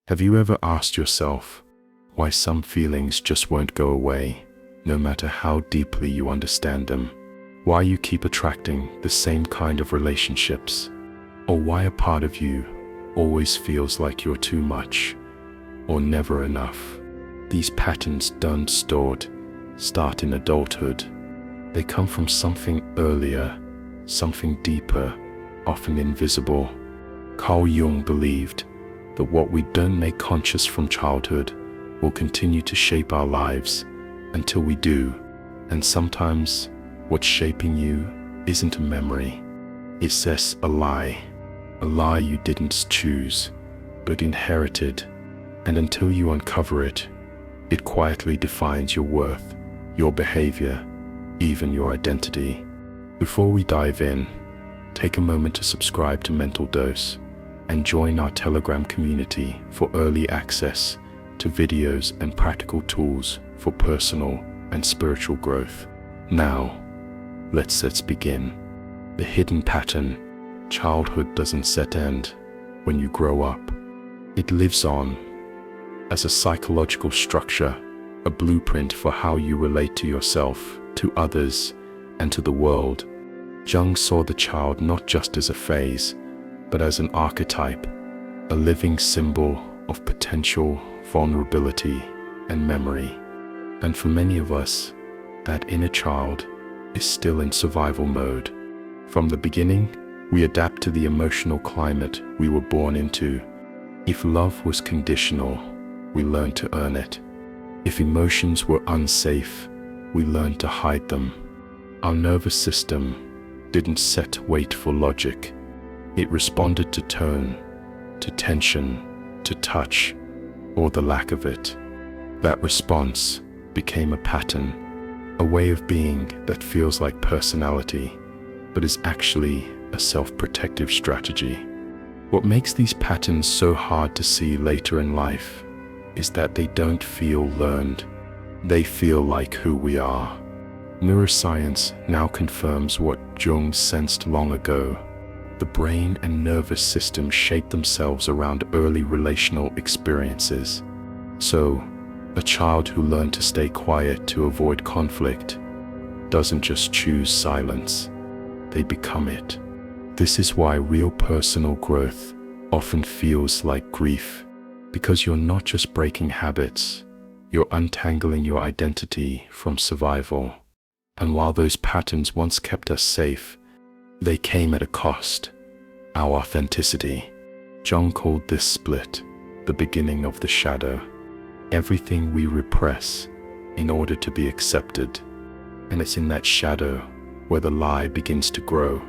Have you ever asked yourself why some feelings just won't go away, no matter how deeply you understand them? Why you keep attracting the same kind of relationships? Or why a part of you always feels like you're too much or never enough? These patterns don't start in adulthood. They come from something earlier, something deeper, often invisible. Carl Jung believed that what we don't make conscious from childhood will continue to shape our lives until we do. And sometimes what's shaping you isn't a memory. It's just a lie you didn't choose, but inherited. And until you uncover it, it quietly defines your worth, your behavior, even your identity. Before we dive in, take a moment to subscribe to Mental Dose and join our Telegram community for early access to videos and practical tools for personal and spiritual growth. Now, let's begin. The hidden pattern. Childhood doesn't end when you grow up. It lives on as a psychological structure, a blueprint for how you relate to yourself, to others, and to the world. Jung saw the child not just as a phase, but as an archetype, a living symbol of potential, vulnerability, and memory. And for many of us, that inner child is still in survival mode. From the beginning, we adapt to the emotional climate we were born into. If love was conditional, we learned to earn it. If emotions were unsafe, we learned to hide them. Our nervous system didn't wait for logic. It responded to tone, to tension, to touch, or the lack of it. That response became a pattern, a way of being that feels like personality, but is actually a self-protective strategy. What makes these patterns so hard to see later in life is that they don't feel learned. They feel like who we are. Neuroscience now confirms what Jung sensed long ago. The brain and nervous system shape themselves around early relational experiences. So, a child who learned to stay quiet to avoid conflict doesn't just choose silence, they become it. This is why real personal growth often feels like grief, because you're not just breaking habits, you're untangling your identity from survival. And while those patterns once kept us safe, they came at a cost: our authenticity. Jung called this split the beginning of the shadow. Everything we repress in order to be accepted. And it's in that shadow where the lie begins to grow.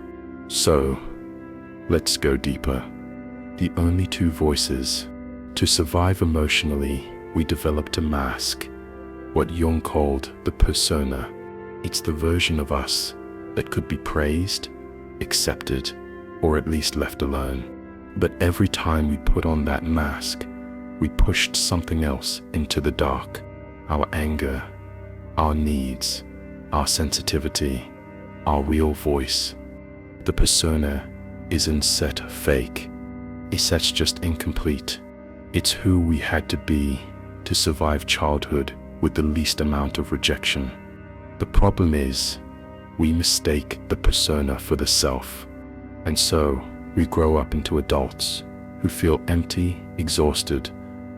So, let's go deeper. The only two voices. To survive emotionally, we developed a mask, what Jung called the persona. It's the version of us that could be praised, accepted, or at least left alone. But every time we put on that mask, we pushed something else into the dark. Our anger, our needs, our sensitivity, our real voice. The persona isn't fake. It's just incomplete. It's who we had to be to survive childhood with the least amount of rejection. The problem is, we mistake the persona for the self. And so, we grow up into adults who feel empty, exhausted,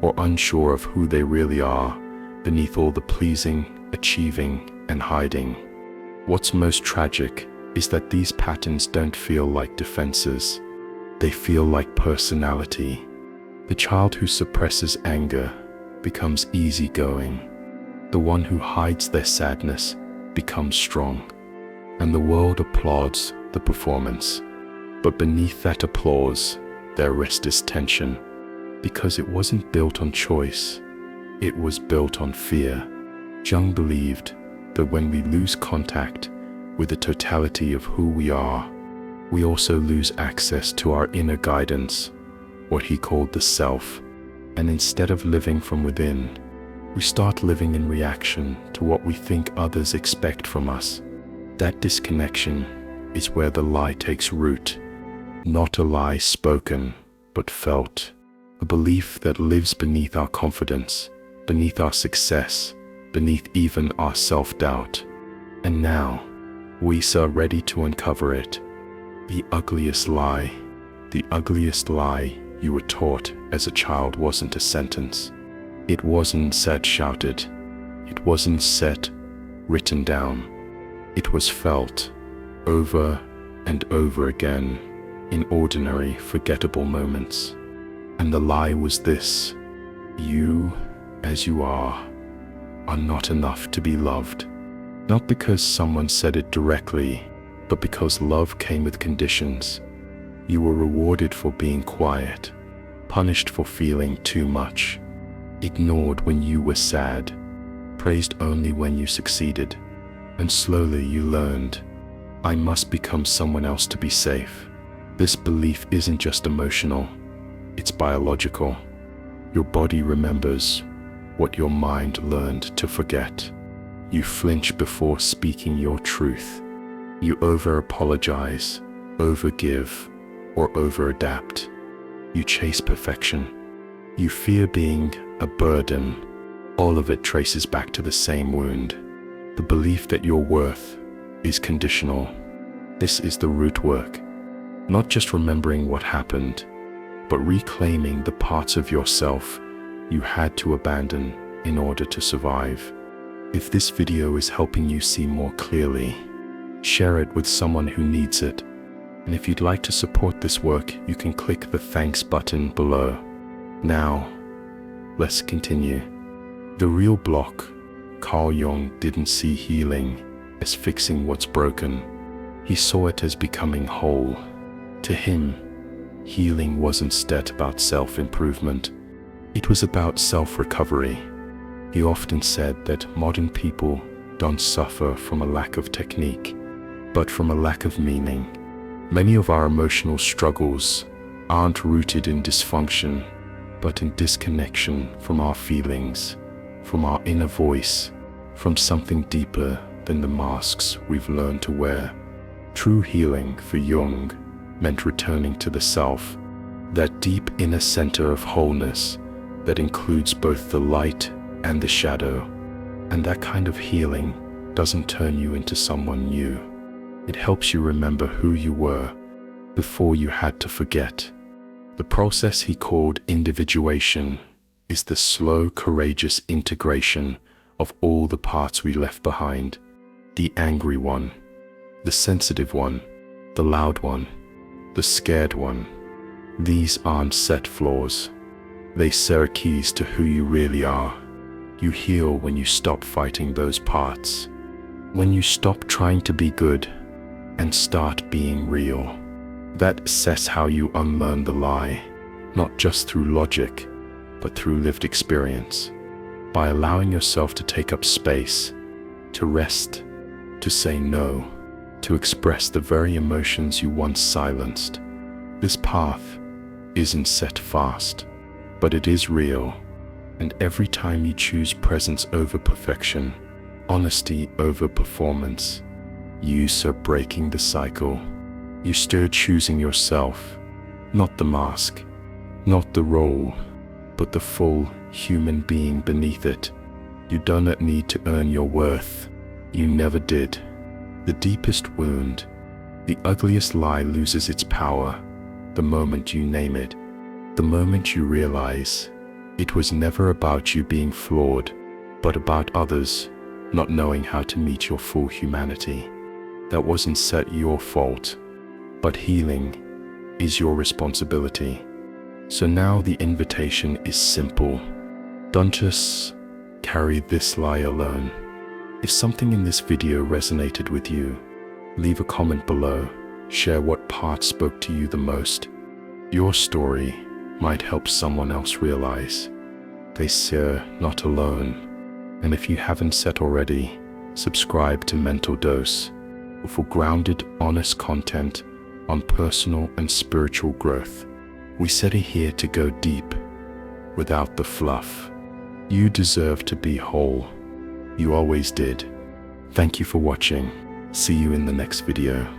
or unsure of who they really are beneath all the pleasing, achieving, and hiding. What's most tragic is that these patterns don't feel like defenses. They feel like personality. The child who suppresses anger becomes easygoing. The one who hides their sadness becomes strong. And the world applauds the performance. But beneath that applause, there rests tension. Because it wasn't built on choice, it was built on fear. Jung believed that when we lose contact with the totality of who we are, we also lose access to our inner guidance, what he called the self. And instead of living from within, we start living in reaction to what we think others expect from us. That disconnection is where the lie takes root. Not a lie spoken, but felt. a belief that lives beneath our confidence, beneath our success, beneath even our self-doubt. And now, we are ready to uncover it. The ugliest lie. The ugliest lie you were taught as a child wasn't a sentence. It wasn't said, shouted. It wasn't said, written down. It was felt over and over again in ordinary, forgettable moments. And the lie was this: you, as you are not enough to be loved. Not because someone said it directly, but because love came with conditions. You were rewarded for being quiet, punished for feeling too much, ignored when you were sad, praised only when you succeeded. And slowly you learned, I must become someone else to be safe. This belief isn't just emotional, it's biological. Your body remembers what your mind learned to forget. You flinch before speaking your truth. You over-apologize, over-give, or over-adapt. You chase perfection. You fear being a burden. All of it traces back to the same wound. The belief that your worth is conditional. This is the root work. Not just remembering what happened, but reclaiming the parts of yourself you had to abandon in order to survive. If this video is helping you see more clearly, share it with someone who needs it. And if you'd like to support this work, you can click the thanks button below. Now, let's continue. The real block. Carl Jung didn't see healing as fixing what's broken. He saw it as becoming whole. To him, healing wasn't instead about self-improvement. It was about self-recovery. He often said that modern people don't suffer from a lack of technique, but from a lack of meaning. Many of our emotional struggles aren't rooted in dysfunction, but in disconnection from our feelings, from our inner voice, from something deeper than the masks we've learned to wear. True healing for Jung meant returning to the self, that deep inner center of wholeness that includes both the light and the shadow. And that kind of healing doesn't turn you into someone new. It helps you remember who you were before you had to forget. The process he called individuation is the slow, courageous integration of all the parts we left behind. The angry one, the sensitive one, the loud one, the scared one. These aren't set flaws. They serve keys to who you really are. You heal when you stop fighting those parts. When you stop trying to be good and start being real. That says how you unlearn the lie, not just through logic, but through lived experience. By allowing yourself to take up space, to rest, to say no, to express the very emotions you once silenced. This path isn't set fast, but it is real. And every time you choose presence over perfection, honesty over performance, you are breaking the cycle. You start choosing yourself, not the mask, not the role, but the full human being beneath it. You do not need to earn your worth. You never did. The deepest wound, the ugliest lie loses its power the moment you name it, the moment you realize it was never about you being flawed, but about others not knowing how to meet your full humanity. That wasn't set your fault, but healing is your responsibility. So now the invitation is simple. Don't just carry this lie alone. If something in this video resonated with you, leave a comment below. Share what part spoke to you the most. Your story might help someone else realize they're not alone. And if you haven't set already, subscribe to Mental Dose for grounded, honest content on personal and spiritual growth. We set it here to go deep, without the fluff. You deserve to be whole. You always did. Thank you for watching. See you in the next video.